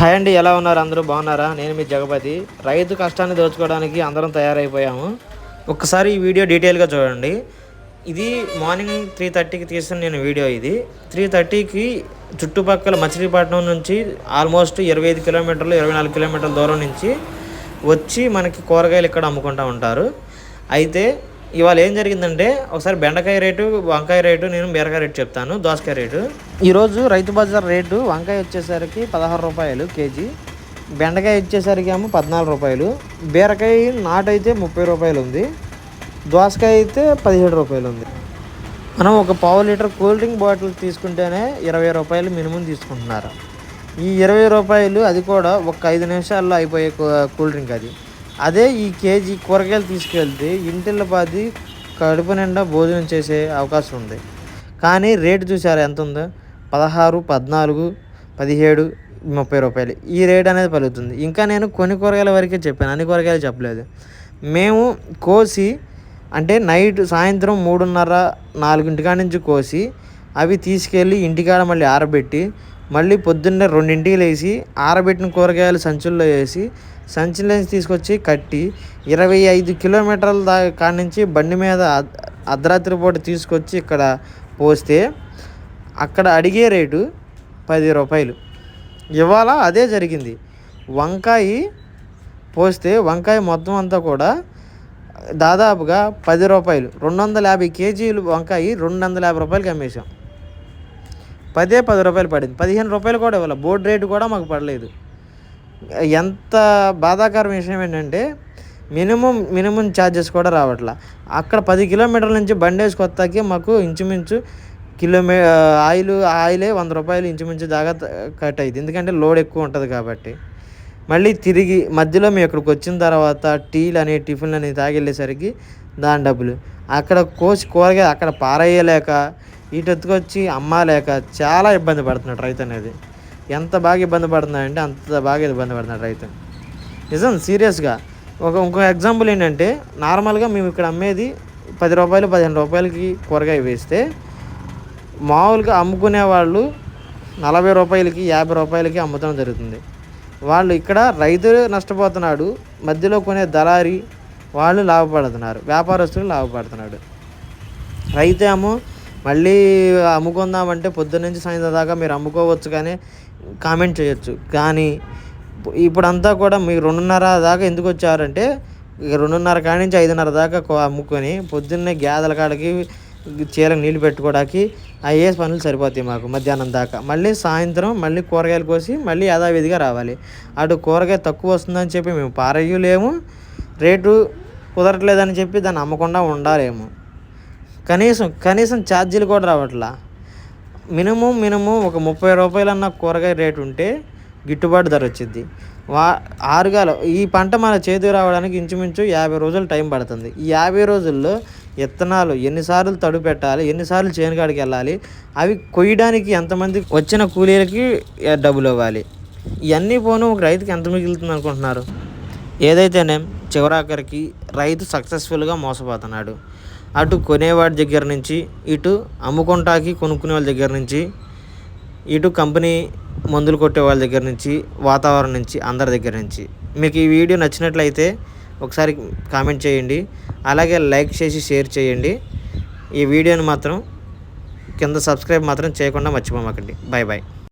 Hi అండి, ఎలా ఉన్నారు? అందరూ బాగున్నారా? నేను మీ జగపతి. రైతు కష్టాన్ని దోచుకోవడానికి అందరం తయారైపోయాము. ఒక్కసారి ఈ వీడియో డీటెయిల్గా చూడండి. ఇది మార్నింగ్ 3:30కి తీసిన నేను వీడియో. ఇది 3:30కి చుట్టుపక్కల మచిలీపట్నం నుంచి ఆల్మోస్ట్ 25 కిలోమీటర్లు 24 కిలోమీటర్ల దూరం నుంచి వచ్చి మనకి కూరగాయలు ఇక్కడ అమ్ముకుంటూ ఉంటారు. అయితే ఇవాళ ఏం జరిగిందంటే, ఒకసారి బెండకాయ రేటు, వంకాయ రేటు, నేను బీరకాయ రేటు చెప్తాను, దోసకాయ రేటు. ఈరోజు రైతు బజార్ రేటు వంకాయ వచ్చేసరికి 16 రూపాయలు కేజీ, బెండకాయ వచ్చేసరికి ఏమో 14 రూపాయలు, బీరకాయ నాటైతే 30 రూపాయలు ఉంది, దోసకాయ అయితే 17 రూపాయలు ఉంది. మనం ఒక పావు లీటర్ కూల్ డ్రింక్ బాటిల్ తీసుకుంటేనే 20 రూపాయలు మినిమం తీసుకుంటున్నారు. ఈ 20 రూపాయలు అది కూడా ఒక 5 నిమిషాల్లో అయిపోయే కూల్ డ్రింక్ అది. అదే ఈ కేజీ కూరగాయలు తీసుకెళ్తే ఇంటిల్ల పాది కడుపు నిండా భోజనం చేసే అవకాశం ఉంది. కానీ రేటు చూసారా ఎంత ఉందో? 16, 14, 17, 30 రూపాయలు ఈ రేట్ అనేది పలుకుతుంది. ఇంకా నేను కొన్ని కూరగాయల వరకే చెప్పాను, అన్ని కూరగాయలు చెప్పలేదు. మేము కోసి అంటే సాయంత్రం 3:30, 4 నుంచి కోసి అవి తీసుకెళ్ళి ఇంటికాడ మళ్ళీ ఆరబెట్టి, మళ్ళీ పొద్దున్నే 2ంటికి లేచి ఆరబెట్టిన కూరగాయలు సంచుల్లో వేసి సంచిలో తీసుకొచ్చి కట్టి 25 కిలోమీటర్ల కాడి నుంచి బండి మీద అర్ధరాత్రి పూట తీసుకొచ్చి ఇక్కడ పోస్తే అక్కడ అడిగే రేటు 10 రూపాయలు. ఇవాళ అదే జరిగింది. వంకాయ పోస్తే వంకాయ మొత్తం అంతా కూడా దాదాపుగా 10 రూపాయలు, 250 కేజీలు వంకాయ 250 రూపాయలకి అమ్మేశాం. 10 రూపాయలు పడింది. 15 రూపాయలు కూడా ఇవ్వాలి, బోర్డు రేటు కూడా మాకు పడలేదు. ఎంత బాధాకరం విషయం ఏంటంటే, మినిమం ఛార్జెస్ కూడా రావట్లా. అక్కడ 10 కిలోమీటర్ల నుంచి బండి వేసుకొస్తాకి మాకు ఇంచుమించు ఆయిలే 100 రూపాయలు ఇంచుమించు దాకా కట్ అయింది. ఎందుకంటే లోడ్ ఎక్కువ ఉంటుంది కాబట్టి. మళ్ళీ తిరిగి మధ్యలో మేము ఇక్కడికి వచ్చిన తర్వాత టిఫిన్లు అని తాగెళ్ళేసరికి దాని డబ్బులు. అక్కడ కోసి కూరగాయ అక్కడ పారేయలేక ఇటు ఎత్తుకొచ్చి అమ్మాలేక చాలా ఇబ్బంది పడుతున్నాడు రైతు అనేది. ఎంత బాగా ఇబ్బంది పడుతున్నాడంటే అంత బాగా ఇబ్బంది పడుతున్నాడు రైతు. నిజం, సీరియస్గా. ఇంకో ఎగ్జాంపుల్ ఏంటంటే, నార్మల్గా మేము ఇక్కడ అమ్మేది 10 రూపాయలు 15 రూపాయలకి కూరగాయ వేస్తే మామూలుగా అమ్ముకునే వాళ్ళు 40 రూపాయలకి 50 రూపాయలకి అమ్మటం జరుగుతుంది. వాళ్ళు ఇక్కడ రైతు నష్టపోతున్నాడు, మధ్యలో కొనే దళారి వాళ్ళు లాభపడుతున్నారు, వ్యాపారస్తులు లాభపడుతున్నాడు. రైతు ఏమో మళ్ళీ అమ్ముకుందామంటే పొద్దున్న నుంచి సాయంత్రం దాకా మీరు అమ్ముకోవచ్చు కానీ కామెంట్ చేయొచ్చు. కానీ ఇప్పుడంతా కూడా మీరు 2:30 దాకా ఎందుకు వచ్చారంటే, 2:30 కాడి నుంచి 5:30 దాకా అమ్ముకొని పొద్దున్నే గేదెల కాడికి చీలకు నీళ్ళు పెట్టుకోవడానికి అయ్యే పనులు సరిపోతాయి మాకు మధ్యాహ్నం దాకా. మళ్ళీ సాయంత్రం మళ్ళీ కూరగాయలు కోసి మళ్ళీ యథావిధిగా రావాలి. అటు కూరగాయ తక్కువ వస్తుందని చెప్పి మేము పారేయలేము, రేటు కుదరట్లేదని చెప్పి దాన్ని అమ్మకుండా ఉండాలేము. కనీసం ఛార్జీలు కూడా రావట్లా. మినిమం ఒక 30 రూపాయలన్న కూరగాయ రేటు ఉంటే గిట్టుబాటు ధర వచ్చింది. ఆరుగాలు ఈ పంట మన చేతికి రావడానికి ఇంచుమించు 50 రోజులు టైం పడుతుంది. ఈ 50 రోజుల్లో విత్తనాలు ఎన్నిసార్లు తడుపు పెట్టాలి, ఎన్నిసార్లు చేను కాడికి వెళ్ళాలి, అవి కొయ్యడానికి ఎంతమంది వచ్చిన కూలీలకి డబ్బులు ఇవ్వాలి, ఇవన్నీ పోను ఒక రైతుకి ఎంత మిగులుతుంది అనుకుంటున్నారు? ఏదైతేనే చివరాఖరికి రైతు సక్సెస్ఫుల్గా మోసపోతున్నాడు. అటు కొనేవాడి దగ్గర నుంచి, ఇటు అమ్ముకుంటాకి కొనుక్కునే వాళ్ళ దగ్గర నుంచి, ఇటు కంపెనీ మందులు కొట్టే వాళ్ళ దగ్గర నుంచి, వాతావరణం నుంచి, అందరి దగ్గర నుంచి. మీకు ఈ వీడియో నచ్చినట్లయితే ఒకసారి కామెంట్ చేయండి, అలాగే లైక్ చేసి షేర్ చేయండి. ఈ వీడియోని మాత్రం కింద సబ్స్క్రైబ్ మాత్రం చేయకుండా మర్చిపోమాకండి. బాయ్.